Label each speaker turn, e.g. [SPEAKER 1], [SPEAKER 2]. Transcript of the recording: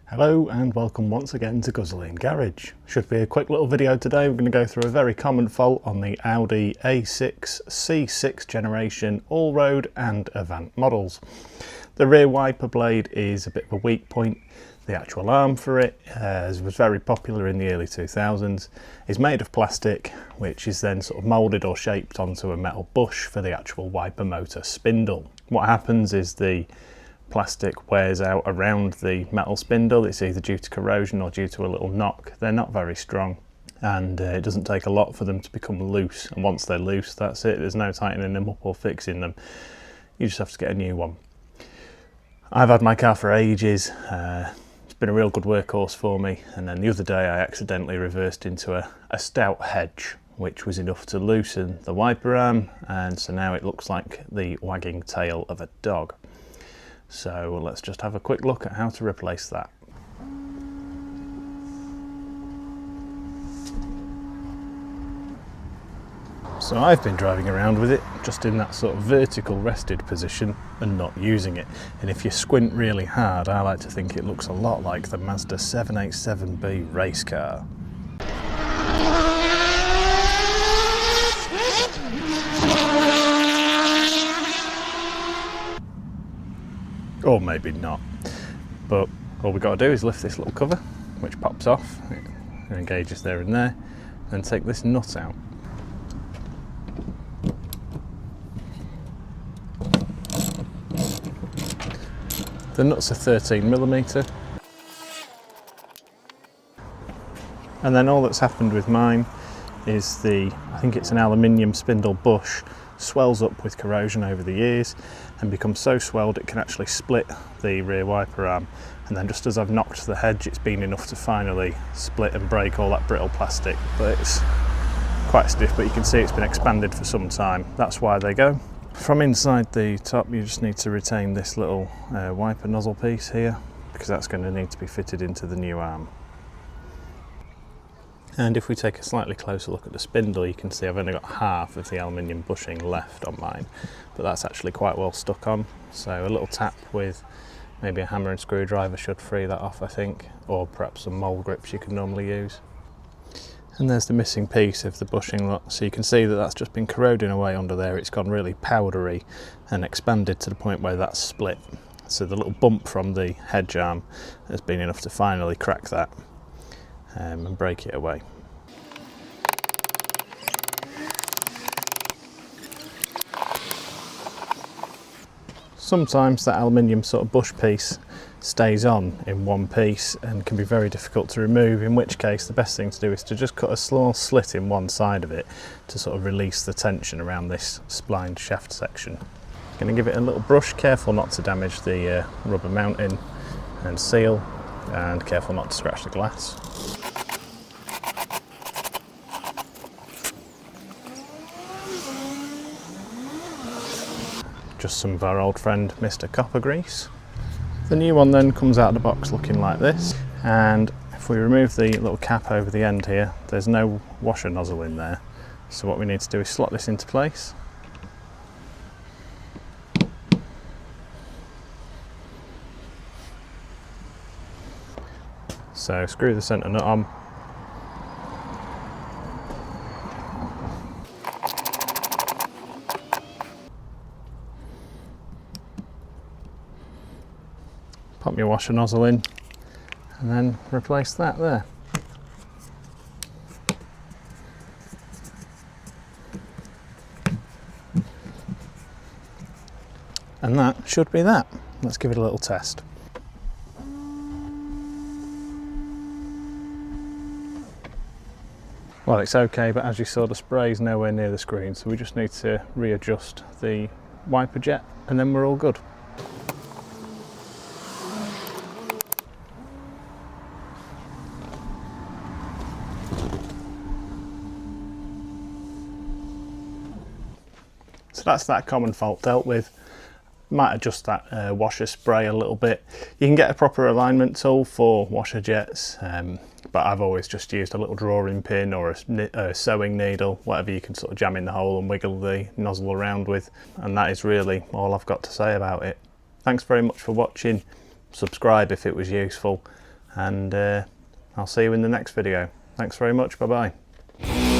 [SPEAKER 1] Hello and welcome once again to Guzzoline Garage. Should be a quick little video today. We're going to go through a very common fault on the Audi A6 C6 generation Allroad and Avant models. The rear wiper blade is a bit of a weak point. The actual arm for it, as was very popular in the early 2000s, is made of plastic, which is then sort of moulded or shaped onto a metal bush for the actual wiper motor spindle. What happens is the plastic wears out around the metal spindle. It's either due to corrosion or due to a little knock. They're not very strong, and it doesn't take a lot for them to become loose, and once they're loose, that's it. There's no tightening them up or fixing them. You just have to get a new one. I've had my car for ages. It's been a real good workhorse for me, and then the other day I accidentally reversed into a stout hedge, which was enough to loosen the wiper arm, and so now it looks like the wagging tail of a dog. So let's just have a quick look at how to replace that. So I've been driving around with it just in that sort of vertical rested position and not using it. And if you squint really hard, I like to think it looks a lot like the Mazda 787B race car. Or maybe not, but all we've got to do is lift this little cover, which pops off, it engages there and there, and take this nut out. The nuts are 13mm, and then all that's happened with mine is I think it's an aluminium spindle bush, swells up with corrosion over the years and becomes so swelled it can actually split the rear wiper arm, and then just as I've knocked the hedge, it's been enough to finally split and break all that brittle plastic. But it's quite stiff, but you can see it's been expanded for some time. That's why they go. From inside the top, you just need to retain this little wiper nozzle piece here, because that's going to need to be fitted into the new arm. And if we take a slightly closer look at the spindle, you can see I've only got half of the aluminium bushing left on mine, but that's actually quite well stuck on. So a little tap with maybe a hammer and screwdriver should free that off, I think, or perhaps some mole grips you can normally use. And there's the missing piece of the bushing lot, so you can see that that's just been corroding away under there. It's gone really powdery and expanded to the point where that's split. So the little bump from the hedge arm has been enough to finally crack that and break it away. Sometimes that aluminium sort of bush piece stays on in one piece and can be very difficult to remove, in which case the best thing to do is to just cut a small slit in one side of it to sort of release the tension around this splined shaft section. Going to give it a little brush, careful not to damage the rubber mounting and seal, and careful not to scratch the glass. Just some of our old friend Mr. Copper grease. The new one then comes out of the box looking like this, and if we remove the little cap over the end here, there's no washer nozzle in there. So what we need to do is slot this into place. So screw the centre nut on. Pop your washer nozzle in and then replace that there. And that should be that. Let's give it a little test. Well, it's okay, but as you saw, the spray is nowhere near the screen, so we just need to readjust the wiper jet and then we're all good. So that's that common fault dealt with. Might adjust that washer spray a little bit. You can get a proper alignment tool for washer jets, but I've always just used a little drawing pin or a sewing needle, whatever you can sort of jam in the hole and wiggle the nozzle around with. And that is really all I've got to say about it. Thanks very much for watching. Subscribe if it was useful, and I'll see you in the next video. Thanks very much, bye bye.